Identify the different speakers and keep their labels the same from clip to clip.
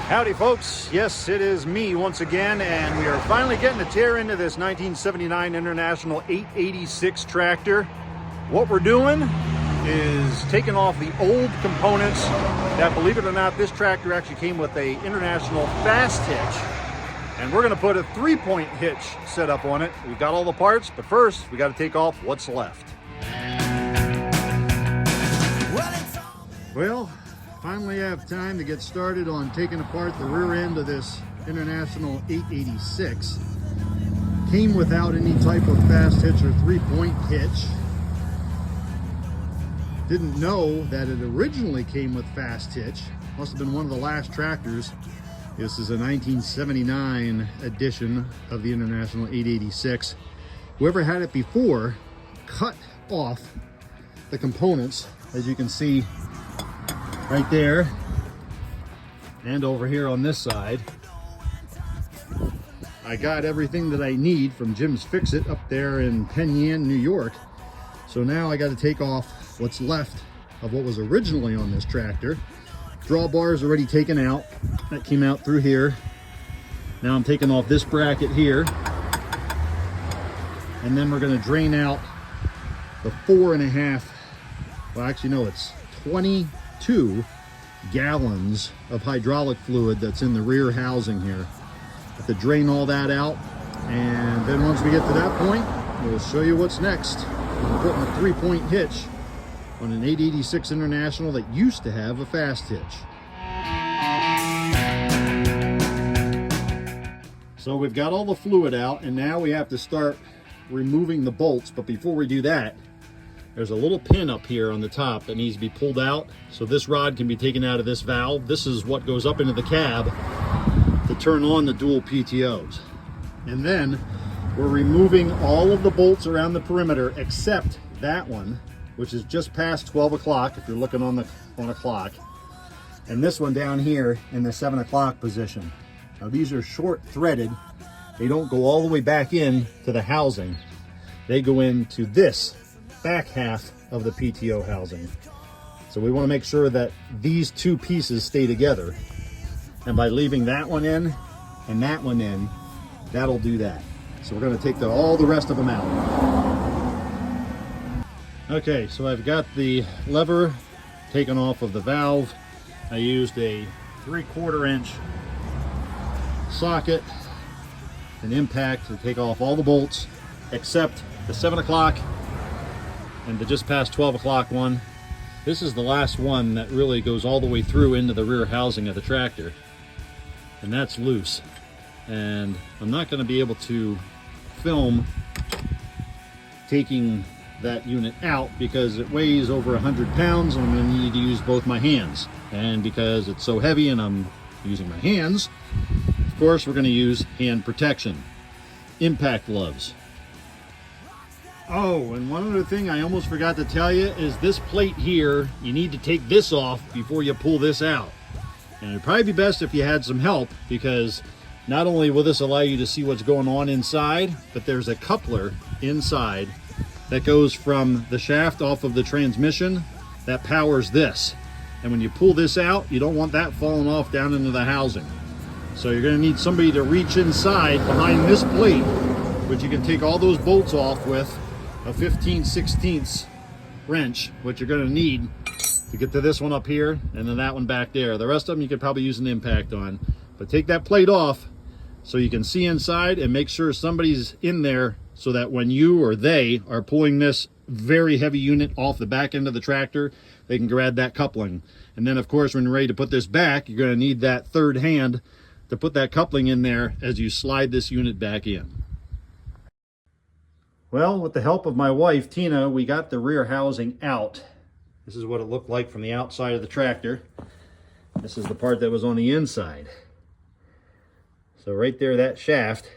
Speaker 1: Howdy folks, yes it is me once again, and we are finally getting to tear into this 1979 International 886 tractor. What we're doing is taking off the old components that, believe it or not, this tractor actually came with a International Fast-hitch, and we're going to put a 3-point hitch setup on it. We've got all the parts, but first we got to take off what's left. Well, finally have time to get started on taking apart the rear end of this International 886. Came without any type of fast hitch or 3-point hitch. Didn't know that it originally came with fast hitch. Must have been one of the last tractors. This is a 1979 edition of the International 886. Whoever had it before cut off the components, as you can see right there and over here on this side. I got everything that I need from Jim's Fix-It up there in Penn Yan, New York. So now I got to take off what's left of what was originally on this tractor. Drawbars already taken out. That came out through here. Now I'm taking off this bracket here. And then we're going to drain out the 4.5, well actually no, it's 22 gallons of hydraulic fluid that's in the rear housing here. Have to drain all that out, and then once we get to that point, we'll show you what's next. We're putting a 3-point hitch on an 886 International that used to have a fast hitch. So we've got all the fluid out, and now we have to start removing the bolts. But before we do that, there's a little pin up here on the top that needs to be pulled out, so this rod can be taken out of this valve. This is what goes up into the cab to turn on the dual PTOs. And then we're removing all of the bolts around the perimeter except that one, which is just past 12 o'clock if you're looking on a clock, and this one down here in the 7 o'clock position. Now these are short threaded. They don't go all the way back in to the housing. They go into this back half of the PTO housing. So we want to make sure that these two pieces stay together. And by leaving that one in and that one in, that'll do that. So we're going to take all the rest of them out. Okay, so I've got the lever taken off of the valve. I used a 3/4 inch socket and impact to take off all the bolts except the 7 o'clock and the just past 12 o'clock one. This is the last one that really goes all the way through into the rear housing of the tractor, and that's loose. And I'm not going to be able to film taking that unit out because it weighs over 100 pounds and I'm going to need to use both my hands. And because it's so heavy and I'm using my hands, of course we're going to use hand protection. Impact gloves. Oh, and one other thing I almost forgot to tell you is this plate here, you need to take this off before you pull this out. And it'd probably be best if you had some help, because not only will this allow you to see what's going on inside, but there's a coupler inside that goes from the shaft off of the transmission that powers this. And when you pull this out, you don't want that falling off down into the housing. So you're going to need somebody to reach inside behind this plate, which you can take all those bolts off with a 15/16 wrench, which you're going to need to get to this one up here and then that one back there. The rest of them you could probably use an impact on. But take that plate off so you can see inside, and make sure somebody's in there so that when you or they are pulling this very heavy unit off the back end of the tractor, they can grab that coupling. And then of course when you're ready to put this back, you're going to need that third hand to put that coupling in there as you slide this unit back in. Well, with the help of my wife, Tina, we got the rear housing out. This is what it looked like from the outside of the tractor. This is the part that was on the inside. So right there, that shaft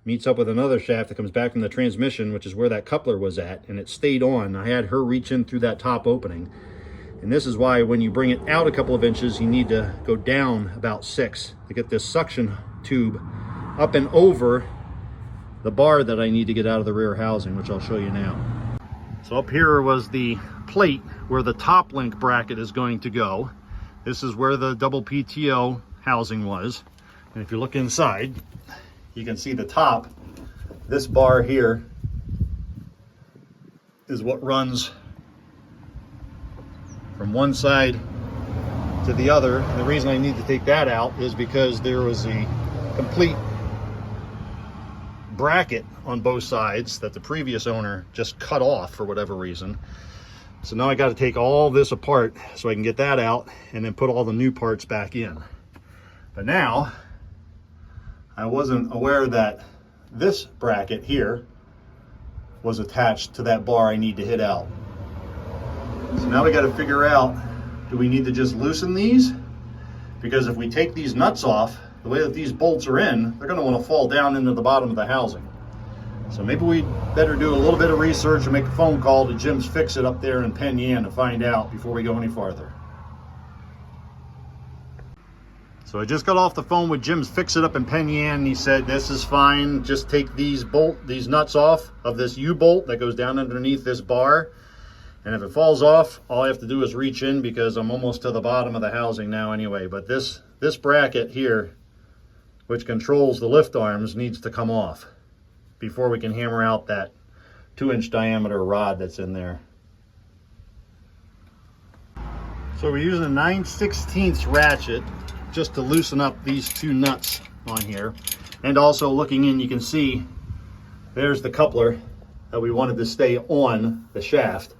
Speaker 1: meets up with another shaft that comes back from the transmission, which is where that coupler was at, and it stayed on. I had her reach in through that top opening. And this is why when you bring it out a couple of inches, you need to go down about 6 to get this suction tube up and over the bar that I need to get out of the rear housing, which I'll show you now. So up here was the plate where the top link bracket is going to go. This is where the double PTO housing was. And if you look inside, you can see the top. This bar here is what runs from one side to the other. And the reason I need to take that out is because there was a complete bracket on both sides that the previous owner just cut off for whatever reason. So now I got to take all this apart so I can get that out and then put all the new parts back in. But now I wasn't aware that this bracket here was attached to that bar I need to hit out. So now we got to figure out, do we need to just loosen these? Because if we take these nuts off, the way that these bolts are in, they're going to want to fall down into the bottom of the housing. So maybe we better do a little bit of research and make a phone call to Jim's Fix-It up there in Penn Yan to find out before we go any farther. So I just got off the phone with Jim's Fix-It up in Penn Yan, and he said this is fine. Just take these nuts off of this U-bolt that goes down underneath this bar. And if it falls off, all I have to do is reach in because I'm almost to the bottom of the housing now anyway. But this bracket here, which controls the lift arms, needs to come off before we can hammer out that 2-inch diameter rod that's in there. So we're using a 9/16 ratchet just to loosen up these two nuts on here. And also looking in, you can see there's the coupler that we wanted to stay on the shaft.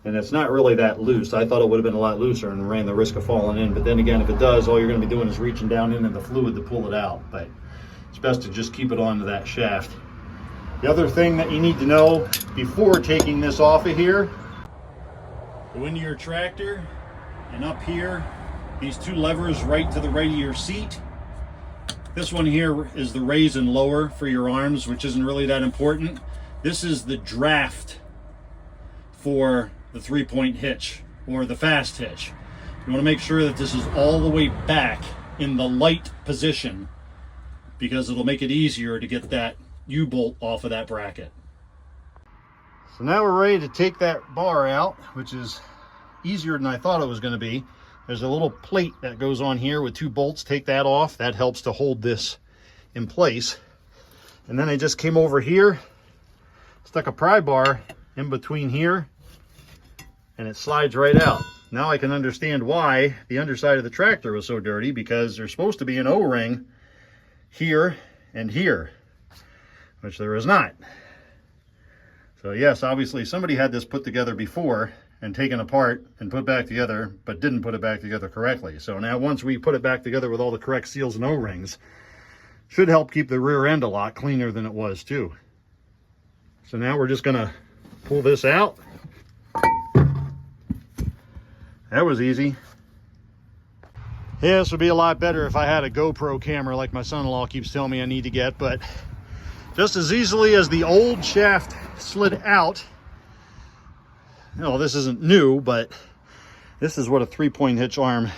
Speaker 1: And it's not really that loose. I thought it would have been a lot looser and ran the risk of falling in. But then again, if it does, all you're going to be doing is reaching down into the fluid to pull it out. But it's best to just keep it onto that shaft. The other thing that you need to know before taking this off of here, go into your tractor, and up here, these two levers right to the right of your seat. This one here is the raise and lower for your arms, which isn't really that important. This is the draft for the 3-point hitch or the fast hitch. You want to make sure that this is all the way back in the light position because it'll make it easier to get that U-bolt off of that bracket. So now we're ready to take that bar out, which is easier than I thought it was going to be. There's a little plate that goes on here with 2 bolts. Take that off. That helps to hold this in place. And then I just came over here, stuck a pry bar in between here, and it slides right out. Now I can understand why the underside of the tractor was so dirty, because there's supposed to be an O-ring here and here, which there is not. So yes, obviously somebody had this put together before and taken apart and put back together, but didn't put it back together correctly. So now once we put it back together with all the correct seals and O-rings, should help keep the rear end a lot cleaner than it was too. So now we're just gonna pull this out. That was easy. Yeah, this would be a lot better if I had a GoPro camera like my son-in-law keeps telling me I need to get, but just as easily as the old shaft slid out, you know, this isn't new, but this is what a 3-point hitch arm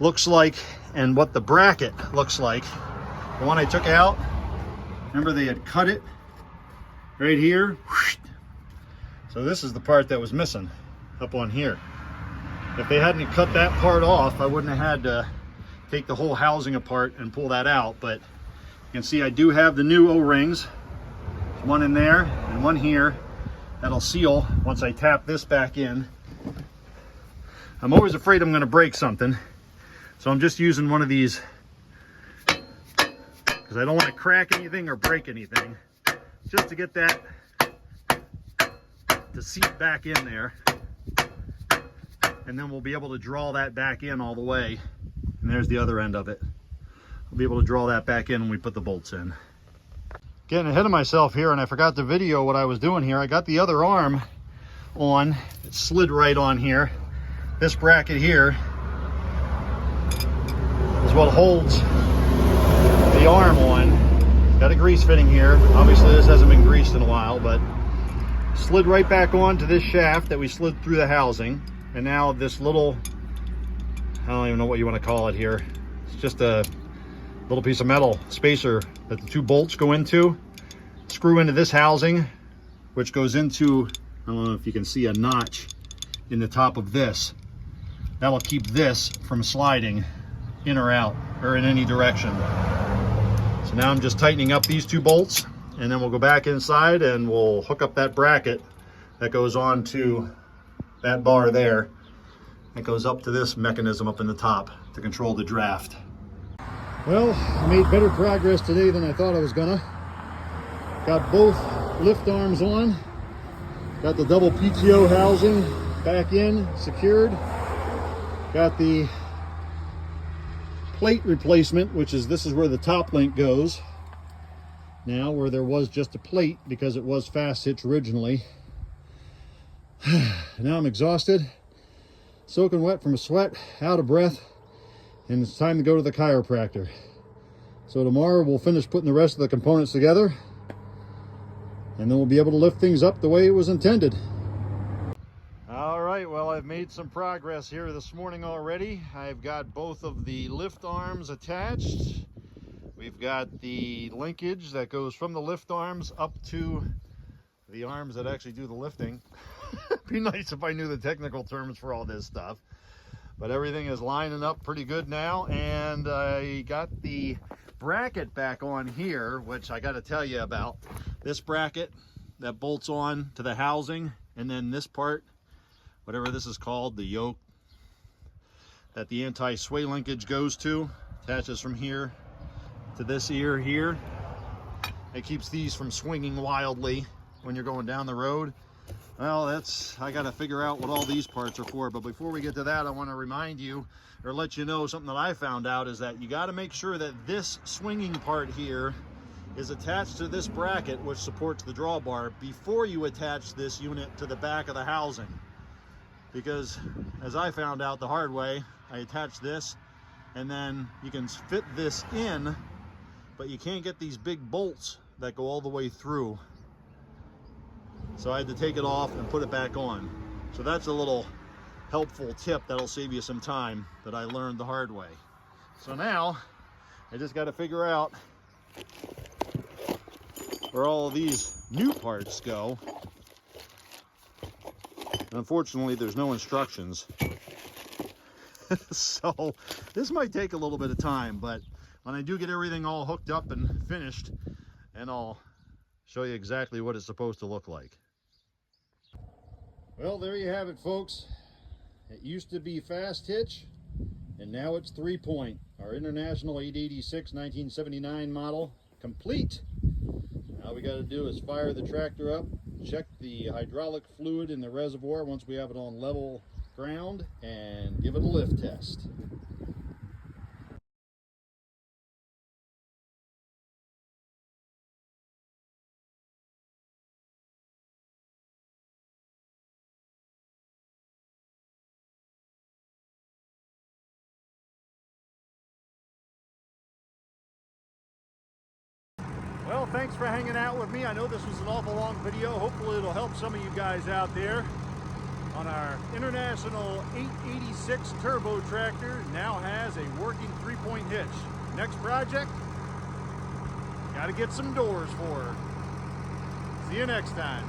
Speaker 1: looks like and what the bracket looks like. The one I took out, remember they had cut it right here. So this is the part that was missing up on here. If they hadn't cut that part off, I wouldn't have had to take the whole housing apart and pull that out. But you can see I do have the new O-rings. There's one in there and one here. That'll seal once I tap this back in. I'm always afraid I'm going to break something, so I'm just using one of these because I don't want to crack anything or break anything, just to get that to seat back in there. And then we'll be able to draw that back in all the way. And there's the other end of it. We'll be able to draw that back in when we put the bolts in. Getting ahead of myself here, and I forgot to video what I was doing here. I got the other arm on. It slid right on here. This bracket here is what holds the arm on. Got a grease fitting here. Obviously this hasn't been greased in a while, but slid right back on to this shaft that we slid through the housing. And now this little, I don't even know what you want to call it here. It's just a little piece of metal spacer that the 2 bolts go into, screw into this housing, which goes into, I don't know if you can see a notch in the top of this. That'll keep this from sliding in or out or in any direction. So now I'm just tightening up these two bolts, and then we'll go back inside and we'll hook up that bracket that goes on to that bar there. It goes up to this mechanism up in the top to control the draft. Well, I made better progress today than I thought I was gonna. Got both lift arms on. Got the double PTO housing back in, secured. Got the plate replacement, which is, this is where the top link goes. Now, where there was just a plate because it was fast-hitch originally. Now I'm exhausted, soaking wet from a sweat, out of breath, and it's time to go to the chiropractor. So tomorrow we'll finish putting the rest of the components together, and then we'll be able to lift things up the way it was intended. All right, well, I've made some progress here this morning already. I've got both of the lift arms attached. We've got the linkage that goes from the lift arms up to the arms that actually do the lifting. It'd be nice if I knew the technical terms for all this stuff. But everything is lining up pretty good now, and I got the bracket back on here, which I got to tell you about. This bracket that bolts on to the housing, and then this part, whatever this is called, the yoke that the anti-sway linkage goes to, attaches from here to this ear here. It keeps these from swinging wildly when you're going down the road. Well, I got to figure out what all these parts are for. But before we get to that, I want to remind you, or let you know, something that I found out is that you got to make sure that this swinging part here is attached to this bracket, which supports the drawbar, before you attach this unit to the back of the housing. Because as I found out the hard way, I attached this, and then you can fit this in, but you can't get these big bolts that go all the way through. So I had to take it off and put it back on. So that's a little helpful tip that'll save you some time that I learned the hard way. So now I just got to figure out where all of these new parts go. Unfortunately, there's no instructions. So this might take a little bit of time, but when I do get everything all hooked up and finished, and I'll show you exactly what it's supposed to look like. Well, there you have it, folks. It used to be Fast-hitch, and now it's 3-point. Our International 886 1979 model, complete. All we got to do is fire the tractor up, check the hydraulic fluid in the reservoir once we have it on level ground, and give it a lift test. Well, thanks for hanging out with me. I know this was an awful long video. Hopefully it'll help some of you guys out there on our International 886 turbo tractor. Now has a working 3-point hitch. Next project, got to get some doors for her. See you next time.